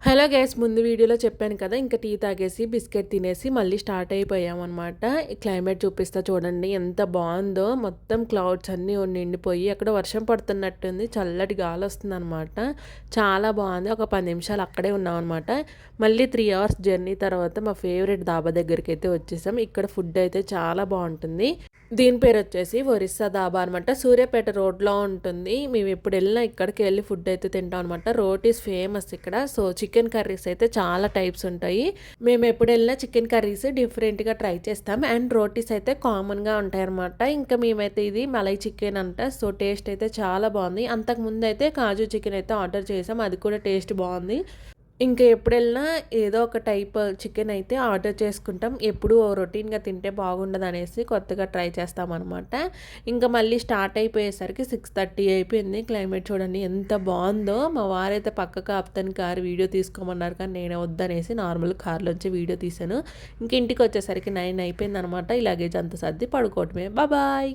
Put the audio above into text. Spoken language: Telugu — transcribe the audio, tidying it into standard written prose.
హలో గైస్, ముందు వీడియోలో చెప్పాను కదా, ఇంకా టీ తాగేసి బిస్కెట్ తినేసి మళ్ళీ స్టార్ట్ అయిపోయామన్నమాట. ఈ క్లైమేట్ చూపిస్తా చూడండి ఎంత బాగుందో. మొత్తం క్లౌడ్స్ అన్నీ నిండిపోయి అక్కడ వర్షం పడుతున్నట్టుంది, చల్లటి గాలి వస్తుందన్నమాట. చాలా బాగుంది. ఒక 10 నిమిషాలు అక్కడే ఉన్నామన్నమాట. మళ్ళీ 3 అవర్స్ జర్నీ తర్వాత మా ఫేవరెట్ ధాబా దగ్గరికి అయితే వచ్చేసాం. ఇక్కడ ఫుడ్ అయితే చాలా బాగుంటుంది. దీని పేరు వచ్చేసి ఒరిస్సా ధాబా అనమాట. సూర్యాపేట రోడ్లో ఉంటుంది. మేము ఎప్పుడు వెళ్ళినా ఇక్కడికి వెళ్ళి ఫుడ్ అయితే తింటాం అనమాట. రోటీస్ ఫేమస్ ఇక్కడ. సో చికెన్ కర్రీస్ అయితే చాలా టైప్స్ ఉంటాయి. మేము ఎప్పుడు వెళ్ళినా చికెన్ కర్రీస్ డిఫరెంట్గా ట్రై చేస్తాం. అండ్ రోటీస్ అయితే కామన్గా ఉంటాయి అనమాట. ఇంకా మేమైతే ఇది మలై చికెన్ అంట. సో టేస్ట్ అయితే చాలా బాగుంది. అంతకుముందు అయితే కాజు చికెన్ అయితే ఆర్డర్ చేసాం, అది కూడా టేస్ట్ బాగుంది. ఇంకా ఎప్పుడు వెళ్ళినా ఏదో ఒక టైప్ చికెన్ అయితే ఆర్డర్ చేసుకుంటాం. ఎప్పుడు రొటీన్గా తింటే బాగుండదు అనేసి కొత్తగా ట్రై చేస్తామన్నమాట. ఇంకా మళ్ళీ స్టార్ట్ అయిపోయేసరికి 6:30 అయిపోయింది. క్లైమేట్ చూడండి ఎంత బాగుందో. మా వారైతే పక్కకు ఆపుతాను కారు వీడియో తీసుకోమన్నారు, కానీ నేను వద్దనేసి నార్మల్ కార్లోంచి వీడియో తీశాను. ఇంక ఇంటికి వచ్చేసరికి 9 అయిపోయింది అనమాట. ఈ లగేజ్ అంత సర్ది పడుకోవటమే. బాయ్.